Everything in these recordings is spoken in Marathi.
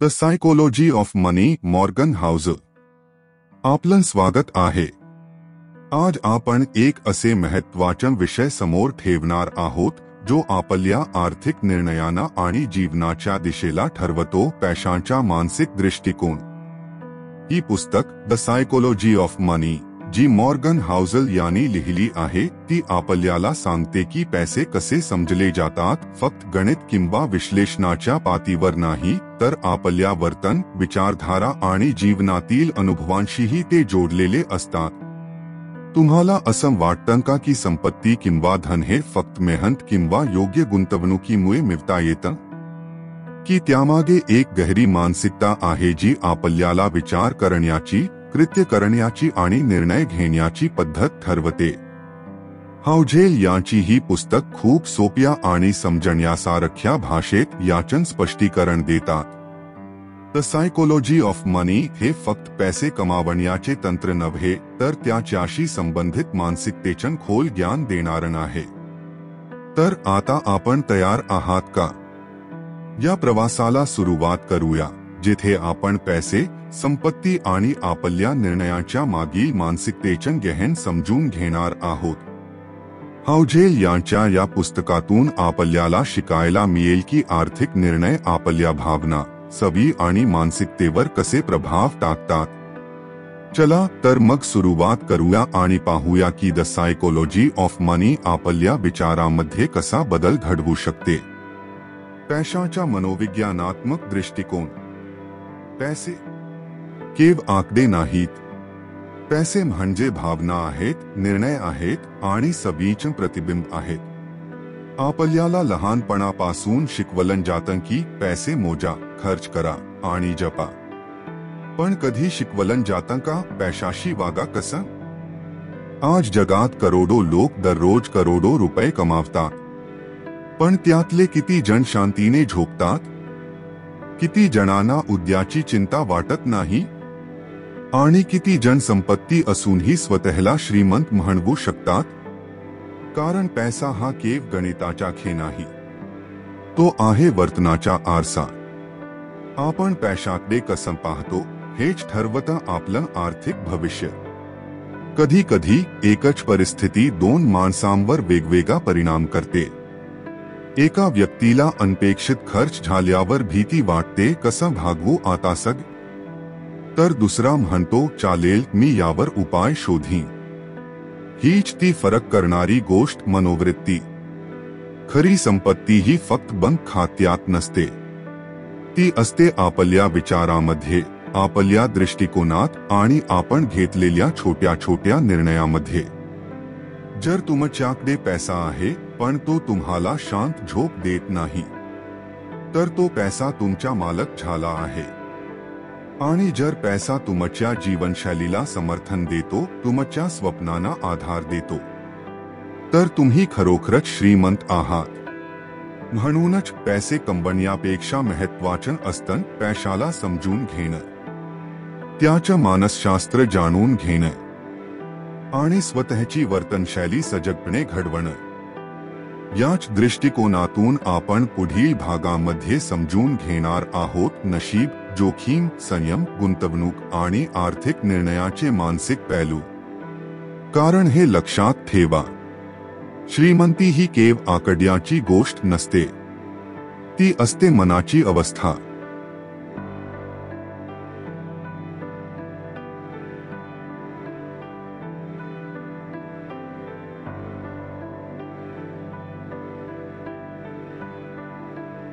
The psychology of money Morgan Housel. आपलं स्वागत आहे. आज आपण एक असे महत्त्वाचे विषय समोर ठेवणार आहोत जो आपल्या आर्थिक निर्णयांना आणि जीवनाच्या दिशेला ठरवतो, पैशांचा मानसिक दृष्टिकोन. ही पुस्तक द सायकोलॉजी ऑफ मनी जी मॉर्गन हाउसल यांनी लिहिली आहे ती आपल्याला सांगते की पैसे कसे समजले जातात, फक्त गणित किंवा विश्लेषणाच्या पातळीवर नाही तर आपल्या वर्तन, विचारधारा आणि जीवनातील अनुभवांशीही ते जोडलेले असतात. तुम्हाला असं वाटतं का की संपत्ती किंवा धन हे फक्त मेहनत किंवा योग्य गुंतवणुकीमुळे मिळता येतं, की त्यामागे एक गहरी मानसिकता आहे जी आपल्याला विचार करण्याची, कृत्य करण्याची आणि निर्णय घेण्याची पद्धत ठरवते? हाउजेल यांची ही पुस्तक खूप सोप्या आणि समजण्यासारख्या भाषेत याचं स्पष्टीकरण देतात. द सायकोलॉजी ऑफ मनी हे फक्त पैसे कमावण्याचे तंत्र नव्हे तर त्याच्याशी संबंधित मानसिकतेचं खोल ज्ञान देणारं आहे. तर आता आपण तयार आहात का? या प्रवासाला सुरुवात करूया जिथे आपण पैसे, संपत्ती आणि आपल्या निर्णयांच्या मागील मानसिकतेचं गहन समजून घेणार आहोत. हाउजेल यांच्या या पुस्तकातून आपल्याला शिकायला मिळेल की आर्थिक निर्णय आपल्या भावना, सवयी आणि मानसिकतेवर कसे प्रभाव टाकतात. चला तर मग सुरुवात करूया आणि पाहूया की द सायकोलॉजी ऑफ मनी आपल्या विचारांमध्ये कसा बदल घडवू शकते. पैशांचा मनोविज्ञानात्मक दृष्टिकोन. पैसे केवळ आकडे नाहीत. पैसे म्हणजे भावना आहेत, निर्णय आहेत आणि सवयींचे प्रतिबिंब आहेत. आपल्याला लहानपणापासून शिकवलं जातं की पैसे मोजा, खर्च करा आणि जपा. पण कधी शिकवलं जातं का पैशाशी वागा कसं? आज जगात करोडो लोक दररोज करोडो रुपये कमावतात. पण त्यातले किती जण शांतीने झोपतात? किती जणांना उद्याची चिंता वाटत नाही? आणि किती जण संपत्ती असूनही स्वतःला श्रीमंत म्हणवू शकतात? कारण पैसा हा केवळ गणिताचा खेळ नाही, तो आहे वर्तनाचा आरसा. आपण पैशाकडे कसं पाहतो हेच ठरवतं आपलं आर्थिक भविष्य. कधी कधी एकच परिस्थिती दोन माणसांवर वेगवेगळा परिणाम करते. एका व्यक्तीला अनपेक्षित खर्च झाल्यावर भीती वाटते, कसं भागवू आता सग? तर दुसरा म्हणतो चालेल, मी यावर उपाय शोधीन. हीच ती फरक करणारी गोष्ट, मनोवृत्ती. खरी संपत्ती ही फक्त बँक खात्यात नसते, ती असते आपल्या विचारांमध्ये, आपल्या दृष्टिकोनात आणि आपण घेतलेल्या छोट्या छोट्या निर्णयामध्ये. जर तुमच्याकडे पैसा आहे पण तो तुम्हाला शांत झोप देत नाही तर तो पैसा तुमचा मालक झाला आहे. आणि जर पैसा तुमच्या जीवनशैलीला समर्थन देतो, तुमच्या स्वप्नांना आधार देतो, तर तुम्ही खरोखरच श्रीमंत आहात. म्हणूनच पैसे कमवण्यापेक्षा महत्त्वाचं असतं पैशाला समजून घेणं, त्याचं मानसशास्त्र जाणून घेणं आणि स्वतःची वर्तनशैली सजगपणे घडवणं. याच दृष्टिकोनातून आपण पुढील भागामध्ये समजून घेणार आहोत नशीब, जोखीम, संयम, गुंतवणूक आणि आर्थिक निर्णयाचे मानसिक पैलू. कारण हे लक्षात ठेवा, श्रीमंती ही केवळ आकड्याची गोष्ट नसते, ती असते मनाची अवस्था.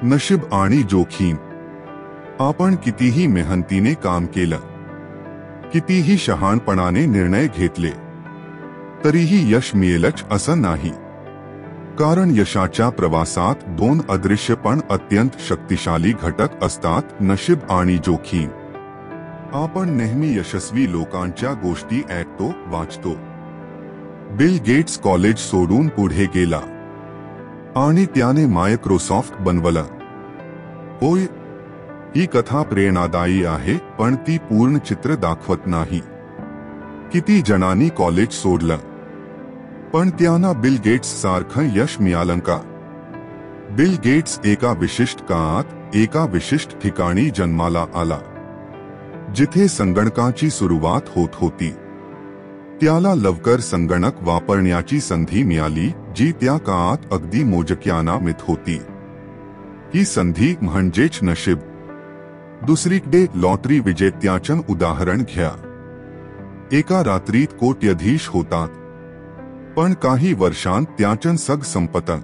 नशीब आणि जोखीम. आपण कितीही मेहनतीने काम केलं, कितीही शहाणपणाने निर्णय घेतले, तरीही यश मिळेलच असं नाही. कारण यशाच्या प्रवासात दोन अदृश्य पण अत्यंत शक्तिशाली घटक असतात, नशीब आणि जोखीम. आपण नेहमी यशस्वी लोकांच्या गोष्टी ऐकतो, वाचतो. बिल गेट्स कॉलेज सोडून पुढे गेला आणि त्याने मायक्रोसॉफ्ट बनवलं. होय, ही कथा प्रेरणादायी आहे पण ती पूर्ण चित्र दाखवत नाही. किती जणांनी कॉलेज सोडलं पण त्यांना बिल गेट्स सारखं यश मिळालं का? बिल गेट्स एका विशिष्ट काळात एका विशिष्ट ठिकाणी जन्माला आला जिथे संगणकाची सुरुवात होत होती. त्याला लवकर संगणक वापरण्याची संधी मिळाली जी त्या काळात अगदी मोजक्याना मिळत होती. ही संधी म्हणजेच नशीब. दुसरीकडे लॉटरी विजेत्याचं उदाहरण घ्या. एका रात्रीत कोट्यधीश होतात, पण काही वर्षांत त्याचं सग संपतं.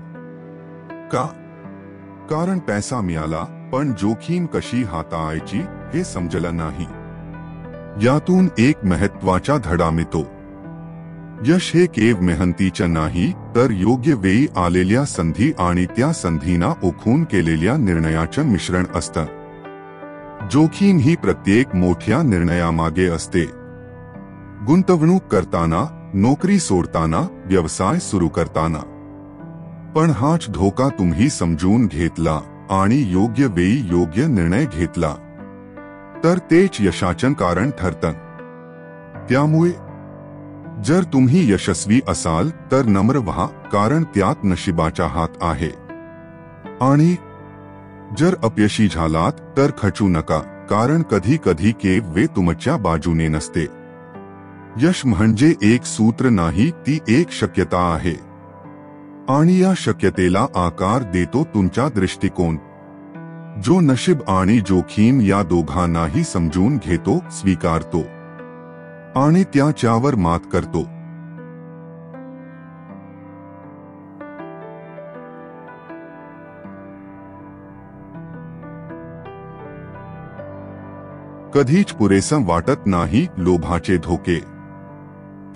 का? कारण पैसा मिळाला पण जोखीम कशी हाताळायची हे समजलं नाही. यातून एक महत्त्वाचा धडा मिळतो. यश हे केवळ मेहनतीचं नाही तर योग्य वेळी आलेल्या संधी आणि त्या संधींना ओळखून केलेल्या निर्णयाचं मिश्रण असतं. जोखीम ही प्रत्येक मोठ्या निर्णयामागे असते. गुंतवणूक करताना, नोकरी सोडताना, व्यवसाय सुरू करताना. पण हाच धोका तुम्ही समजून घेतला आणि योग्य वेळी योग्य निर्णय घेतला तर तेच यशाचं कारण ठरतं. त्यामुळे जर तुम्ही यशस्वी असाल तर नम्र व्हा, कारण त्यात नशिबाचा हात आहे. आणि जर अपयशी झालात तर खचू नका, कारण कधी कधी केवळ वेळ तुमच्या बाजूने नसते. यश म्हणजे एक सूत्र नाही, ती एक शक्यता आहे. आणि या शक्यतेला आकार देतो तुमचा दृष्टिकोन, जो नशीब आणि जोखीम या दोघांनाही समजून घेतो, स्वीकारतो आणि त्याच्यावर मात करतो. कधीच पुरेसं वाटत नाही लोभाचे धोके.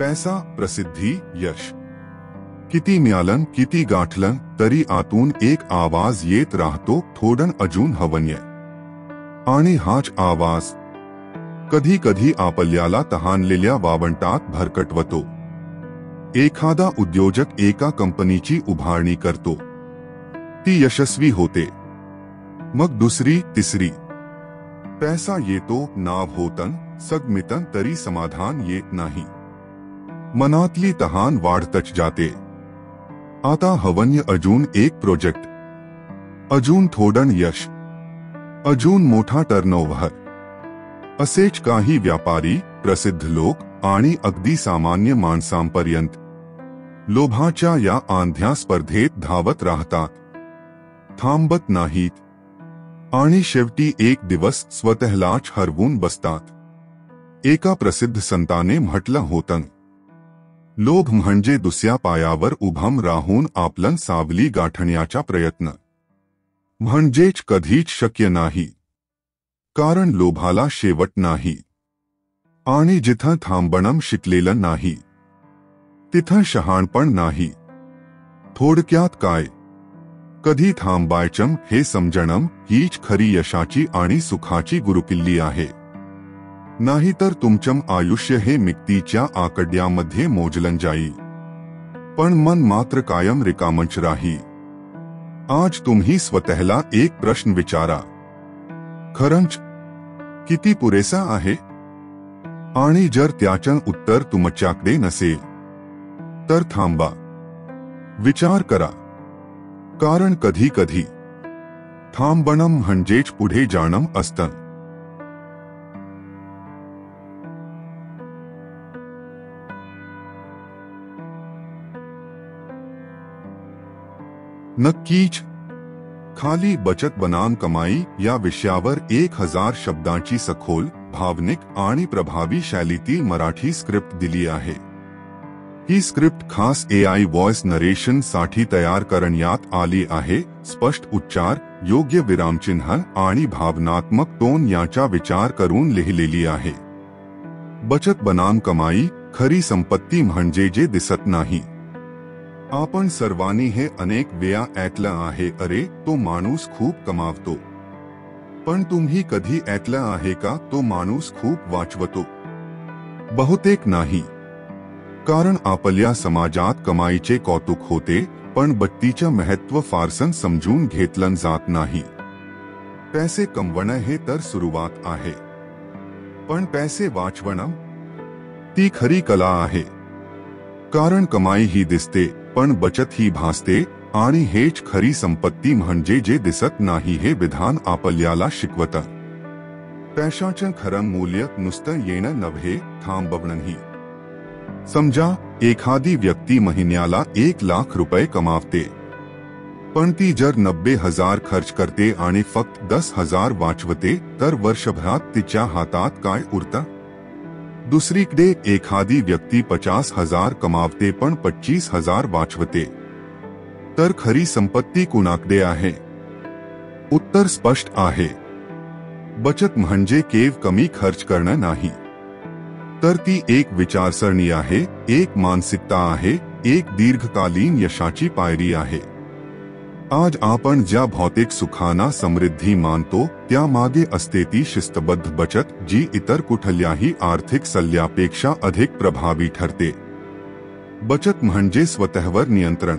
पैसा, प्रसिद्धी, यश किती मिळालं, किती गाठलं तरी आतून एक आवाज येत राहतो, थोडं अजून हवंय. आणि हाच आवाज कधी कधी आपल्याला तहानलेल्या वावंटात भरकटवतो. एखादा उद्योजक एका कंपनीची उभारणी करतो, ती यशस्वी होते. मग दुसरी, तिसरी. पैसा येतो, नाव होतं, सग मिळतं तरी समाधान येत नाही. मनातली तहान वाढतच जाते. आता हवंय अजून एक प्रोजेक्ट, अजून थोडं यश, अजून मोठा टर्नओव्हर. असेच काही व्यापारी, प्रसिद्ध लोक आणि अगदी सामान्य माणसांपर्यंत लोभाच्या या आंध्या स्पर्धेत धावत राहतात, थांबत नाहीत आणि शेवटी एक दिवस स्वतःलाच हरवून बसतात. एका प्रसिद्ध संताने म्हटलं होतं, लोभ म्हणजे दुसऱ्या पायावर उभं राहून आपलं सावली गाठण्याचा प्रयत्न. म्हणजेच कधीच शक्य नाही, कारण लोभाला शेवट नाही. आणि जिथं थांबणं शिकलेलं नाही तिथं शहाणपण नाही. थोडक्यात काय, कधी थांबायचं हे समजणं हीच खरी यशाची आणि सुखाची गुरुकिल्ली आहे. नाहीतर तुमचं आयुष्य हे मिक्तीच्या आकड्यामध्ये मोजलं जाईल, पण मन मात्र कायम रिकामच राही. आज तुम्ही स्वतःला एक प्रश्न विचारा, खरंच किती पुरेसा आहे? आणि जर त्याचं उत्तर तुमच्याकडे नसेल तर थांबा, विचार करा, कारण कधी कधी थांबणं म्हणजेच पुढे जाणं असतं. नक्कीच. खाली बचत बनाम कमाई या विषयावर 1000 शब्दांची सखोल, भावनिक आणि प्रभावी शैलीतील मराठी स्क्रिप्ट दिली आहे. ही स्क्रिप्ट खास AI व्हॉइस नरेशन साठी तयार करण्यात आली आहे. स्पष्ट उच्चार, योग्य विरामचिन्ह आणि भावनात्मक टोन यांचा विचार करून लिहिलेली आहे. बचत बनाम कमाई, खरी संपत्ती म्हणजे जे दिसत नाही. आपण सर्वांनी हे अनेक वेळा ऐकलं आहे, अरे तो माणूस खूप कमावतो. पण तुम्ही कधी ऐकलं आहे का, तो माणूस खूप वाचवतो? बहुतेक नाही. कारण आपल्या समाजात कमाईचे कौतुक होते, पण बचतीचं महत्त्व फारसं समजून घेतलं जात नाही. पैसे कमवणं हे तर सुरुवात आहे, पण पैसे वाचवणं ती खरी कला आहे. कारण कमाई ही दिसते, पण बचत ही भासते. आणि हेच खरी संपत्ती म्हणजे जे दिसत नाही हे विधान आपल्याला शिकवतं. पैशाचं खरं मूल्य नुसतं येणं नव्हे, थांबवणंही. समजा एखादी व्यक्ती महिन्याला 1 लाख रुपये कमावते, पण ती जर 90,000 खर्च करते आणि फक्त 10,000 वाचवते तर वर्षभरात तिच्या हातात काय उरतं? दुसरीकडे एखादी व्यक्ती 50,000 कमावते पण 25,000 वाचवते, तर खरी संपत्ती कुणाकडे आहे? उत्तर स्पष्ट आहे. बचत म्हणजे केवळ कमी खर्च करणं नाही, तर ती एक विचारसरणी आहे, एक मानसिकता आहे, एक दीर्घकालीन यशाची पायरी आहे. आज आपण ज्या भौतिक सुखांना समृद्धी मानतो त्यामागे असते ती शिस्तबद्ध बचत, जी इतर कुठल्याही आर्थिक सल्ल्यापेक्षा अधिक प्रभावी ठरते. बचत म्हणजे स्वतःवर नियंत्रण.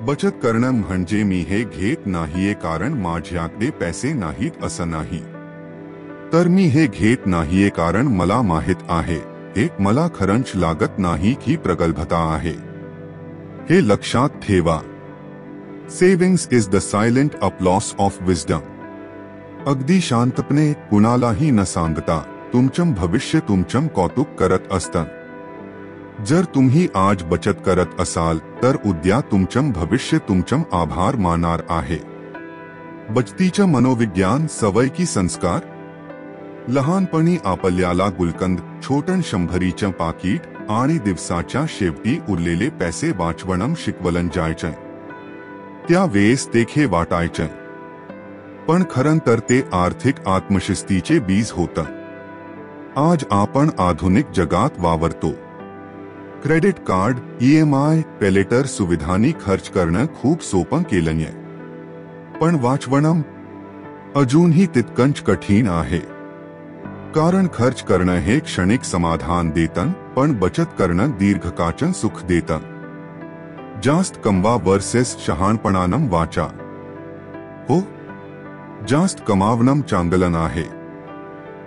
बचत करणं म्हणजे मी हे घेत नाहीये कारण माझ्याकडे पैसे नाहीत असं नाही, तर मी हे घेत नाहीये कारण मला माहित आहे हे मला खरंच लागत नाही ही प्रगल्भता आहे. हे लक्षात ठेवा. Savings is the silent applause of wisdom. अगदी शांतपणे, कुणालाही न सांगता तुमचं भविष्य तुमचं कौतुक करत असतं. जर तुम्ही आज बचत करत असाल तर उद्या तुमचं भविष्य तुमचं आभार मानणार आहे. बचतीचं मनोविज्ञान, सवय की संस्कार. लहानपणी आपल्याला गुलकंद, छोटं 100चं पाकीट आणि दिवसाच्या शेवटी उरलेले पैसे वाचवणं शिकवलं जायचं. त्यावेळेस ते खे वाटायचं, पण खरं तर ते आर्थिक आत्मशिस्तीचे बीज होतं. आज आपण आधुनिक जगात वावरतो. क्रेडिट कार्ड, EMI, पेलेटर सुविधांनी खर्च करणं खूप सोपं केलंय, पण वाचवणं अजूनही तितकंच कठीण आहे. कारण खर्च करणं हे क्षणिक समाधान देतं, पण बचत करणं दीर्घकाळचं सुख देतं. जास्त कमवा वर्सेस शहाणपणानं वाचा. हो, जास्त कमावणं चांगलं आहे,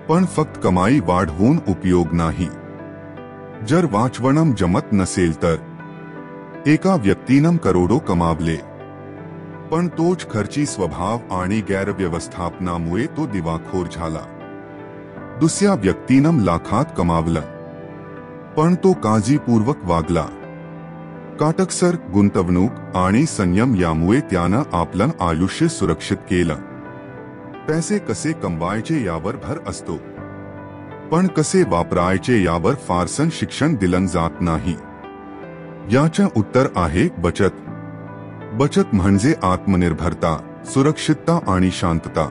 पण फक्त कमाई वाढवून उपयोग नाही. जर वाचवणं जमत नसेल तर एका व्यक्तीनं करोडो कमावले, पण तोच खर्ची स्वभाव आणि गैरव्यवस्थापनामुळे तो दिवाळखोर झाला. दुसऱ्या व्यक्तीनं लाखात कमावलं, पण तो काळजीपूर्वक वागला. काटकसर गुंतवणूक आणि संयम यामुळे त्यानं आपलं आयुष्य सुरक्षित केलं. पैसे कसे कमवायचे यावर भर असतो, पण कसे वापरायचे यावर फारसं शिक्षण दिलं जात नाही. याचं उत्तर आहे बचत. बचत म्हणजे आत्मनिर्भरता, सुरक्षितता आणि शांतता.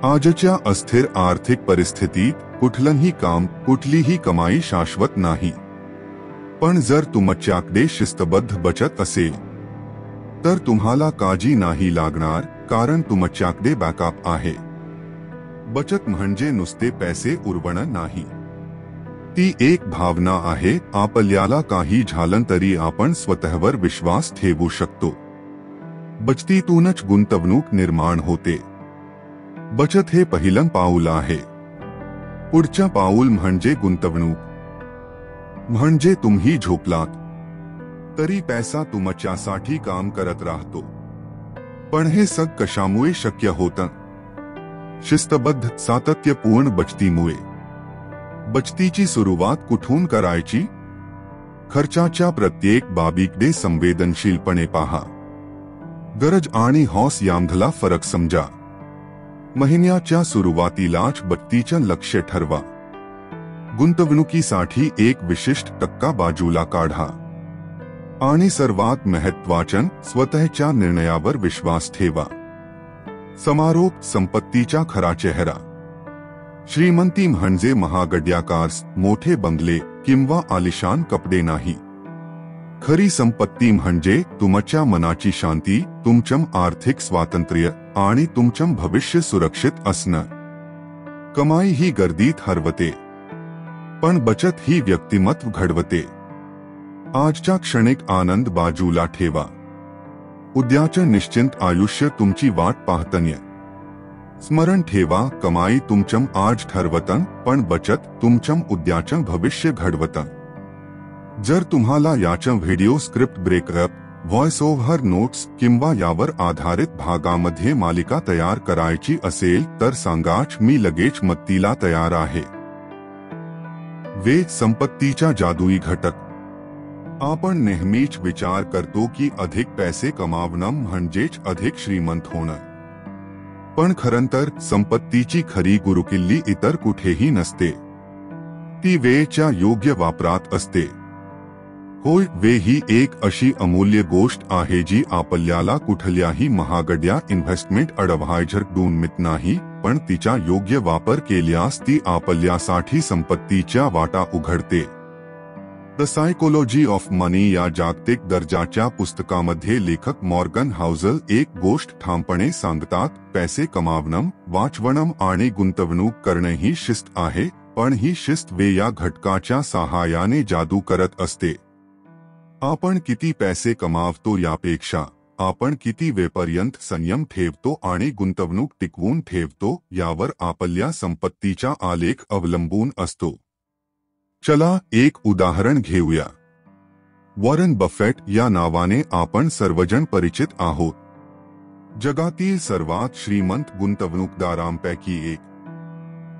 आजच्या अस्थिर आर्थिक परिस्थितीत कुठलंही काम, कुठलीही कमाई शाश्वत नाही. पण जर तुमच्याकडे शिस्तबद्ध बचत असेल तर तुम्हाला काळजी नाही लागणार, कारण तुमच्याकडे बॅकअप आहे. बचत म्हणजे नुसते पैसे उरवणं नाही, ती एक भावना आहे. आपल्याला काही झालं तरी आपण स्वतःवर विश्वास ठेवू शकतो. बचतीतूनच गुंतवणूक निर्माण होते. बचत हे पहिलं पाऊल आहे. पुढचं पाऊल म्हणजे गुंतवणूक. म्हणजे तुम्ही झोपलात तरी पैसा तुमच्यासाठी काम करत राहतो. पण हे सग कशामुळे शक्य होतं? शिस्तबद्ध, सातत्यपूर्ण बचतीमुळे. बचतीची सुरुवात कुठून करायची? खर्चाच्या प्रत्येक बाबीकडे संवेदनशीलपणे पहा. गरज आणि हौस यामधला फरक समजा. महिन्याच्या सुरुवातीलाच बचतीचं लक्ष्य ठरवा. गुंतवणुकीसाठी एक विशिष्ट टक्का बाजूला काढा. आणि सर्वात महत्त्वाचं, स्वतःच्या निर्णयावर विश्वास ठेवा. समारोप, संपत्तीचा खरा चेहरा. श्रीमंती म्हणजे महागड्या कार्स, मोठे बंगले किंवा आलिशान कपडे नाही. खरी संपत्ती म्हणजे तुमच्या मनाची शांती, तुमचं आर्थिक स्वातंत्र्य आणि तुमचं भविष्य सुरक्षित असणं. कमाई ही गर्दीत हरवते, पण बचत ही व्यक्तिमत्व घडवते. आजचा क्षणिक आनंद बाजूला ठेवा. उद्याचं निश्चिंत आयुष्य तुमची वाट पाहतंय. स्मरण ठेवा, कमाई तुमचं आज ठरवतं, पण बचत तुमचं उद्याचं भविष्य घडवतं. जर तुम्हाला याचं video script, breakup, voice over notes किंवा यावर आधारित भागामध्ये मालिका तयार करायची असेल तर सांगाच, मी लगेच मदतीला तयार आहे. संपत्तीचा जादुई घटक. आपण नेहमीच विचार करतो की अधिक पैसे कमावणं म्हणजेच अधिक श्रीमंत होणं. पण खरंतर संपत्तीची खरी गुरुकिल्ली इतर कुठेही नसते. ती वेळेच्या योग्य वापरात असते. होय, वेळ ही एक अशी अमूल्य गोष्ट आहे जी आपल्याला कुठल्याही महागड्या इन्व्हेस्टमेंट ॲडव्हायझरकडून मिळत नाही, पण तिचा योग्य वापर केल्यास ती आपल्यासाठी संपत्तीच्या वाटा उघडते. द सायकोलॉजी ऑफ मनी या जागतिक दर्जाच्या पुस्तकामध्ये लेखक मॉर्गन हाउसल एक गोष्ट ठामपणे सांगतात: पैसे कमावणं, वाचवणं आणि गुंतवणूक करणे ही शिस्त आहे, पण ही शिस्त वेळ या घटकाच्या सहाय्याने जादू करत असते. आपण किती पैसे कमावतो यापेक्षा आपण किती वेळपर्यंत संयम ठेवतो आणि गुंतवणूक टिकवून ठेवतो यावर आपल्या संपत्तीचा आलेख अवलंबून असतो. चला एक उदाहरण घेऊया. वॉरन बफेट या नावाने आपण सर्वजण परिचित आहोत. जगातील सर्वात श्रीमंत गुंतवणूकदारांपैकी एक.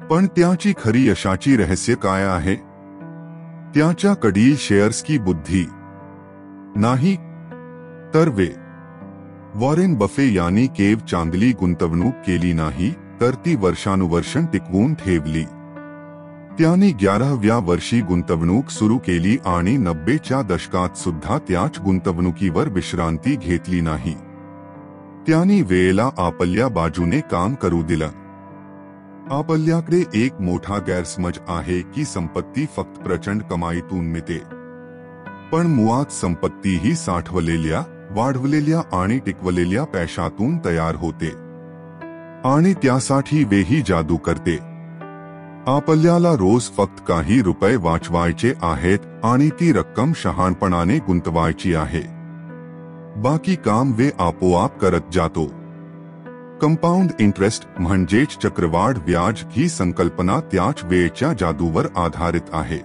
पण त्याची खरी यशाची रहस्य काय आहे? त्याच्याकडील शेअर्सची बुद्धी नाही, तर वेळ. वॉरेन बफे यांनी केवळ चांगली गुंतवणूक केली नाही, तर ती वर्षानुवर्षं टिकवून ठेवली. त्यांनी 11व्या वर्षी गुंतवणूक सुरू केली आणि 90च्या दशकात सुद्धा त्याच गुंतवणुकीवर विश्रांती घेतली नाही. त्यांनी वेळेला आपल्या बाजूने काम करू दिलं. आपल्याकडे एक मोठा गैरसमज आहे की संपत्ती फक्त प्रचंड कमाईतून मिळते. पण मुळात संपत्ती ही साठवलेल्या, वाढवलेल्या आणि टिकवलेल्या पैशातून तयार होते. आणि त्यासाठी वेळ ही जादू करते. आपल्याला रोज फक्त काही रुपये वाचवायचे आहेत आणि ती रक्कम शहाणपणाने गुंतवायची आहे. बाकी काम वेळ आपोआप करत जातो. कंपाऊंड इंटरेस्ट म्हणजेच चक्रवाढ व्याज ही संकल्पना त्याच वेळेच्या जादूवर आधारित आहे.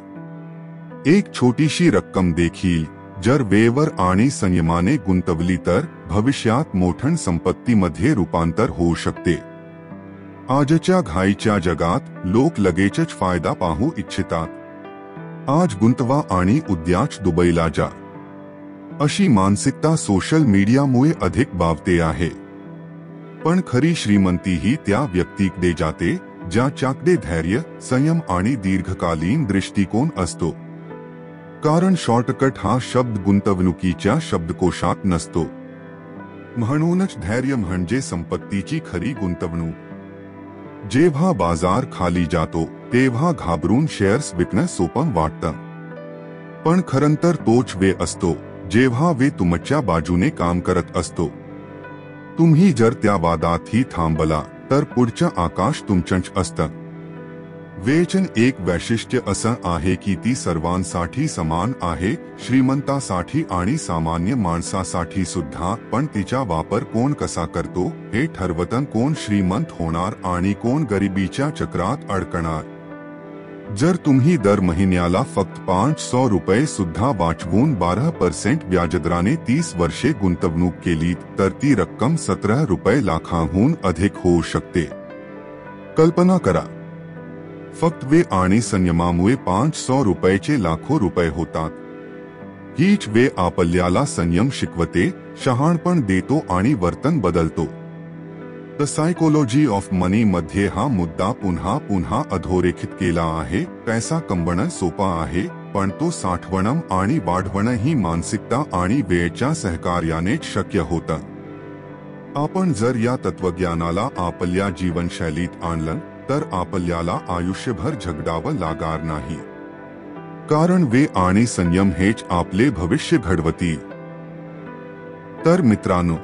एक छोटीशी रक्कम देखील जर वेळेवर आणि संयमाने गुंतवली तर भविष्यात मोठ्या संपत्तीमध्ये रूपांतर होऊ शकते. आजच्या घाईच्या जगात लोक लगेचच फायदा पाहू इच्छितात. आज गुंतवा आणि उद्याच दुबईला जा, अशी मानसिकता सोशल मीडियामुळे अधिक बावते आहे. पण खरी श्रीमंती ही त्या व्यक्तीकडे जाते ज्याच्याकडे धैर्य, संयम आणि दीर्घकालीन दृष्टिकोन असतो. कारण शॉर्टकट हा शब्द गुंतवणुकीच्या शब्दकोशात नसतो. म्हणूनच धैर्य म्हणजे संपत्तीची खरी गुंतवणूक. जेव्हा बाजार खाली जातो तेव्हा घाबरून शेअर्स विकणं सोपं वाटतं. पण खरंतर तोच वेळ असतो जेव्हा वेळ तुमच्या बाजूने काम करत असतो. तुम्ही जर त्या वादातही थांबला तर पुढचं आकाश तुमचंच असतं. वेळेचं एक वैशिष्ट्य असं आहे की ती सर्वांसाठी समान आहे, श्रीमंतासाठी आणि सामान्य माणसासाठी सुद्धा. पण तिचा वापर कोण कसा करतो हे ठरवतं कोण श्रीमंत होणार आणि कोण गरिबीच्या चक्रात अडकणार. जर तुम्ही दर महिन्याला फक्त 500 रुपये सुद्धा वाचवून 12% व्याजदराने 30 वर्षे गुंतवणूक केली तर ती रक्कम 17 रुपये लाखांहून अधिक होऊ शकते. कल्पना करा, फक्त वेळ आणि संयमामुळे 500 रुपयाचे लाखो रुपये होतात. हीच वेळ आपल्याला संयम शिकवते, शहाणपण देतो आणि वर्तन बदलतो. द सायकोलॉजी ऑफ मनी मध्ये हा मुद्दा पुन्हा पुन्हा अधोरेखित केला आहे. पैसा कमवणं सोपा आहे, पण तो साठवणं आणि वाढवणं ही मानसिकता आणि वेळेच्या सहकार्यानेच शक्य होतं. आपण जर या तत्वज्ञानाला आपल्या जीवनशैलीत आणलं तर आपल्याला आयुष्यभर झगडावं लागणार नाही. कारण वेळ आणि संयम हेच आपले भविष्य घडवतील. तर मित्रांनो,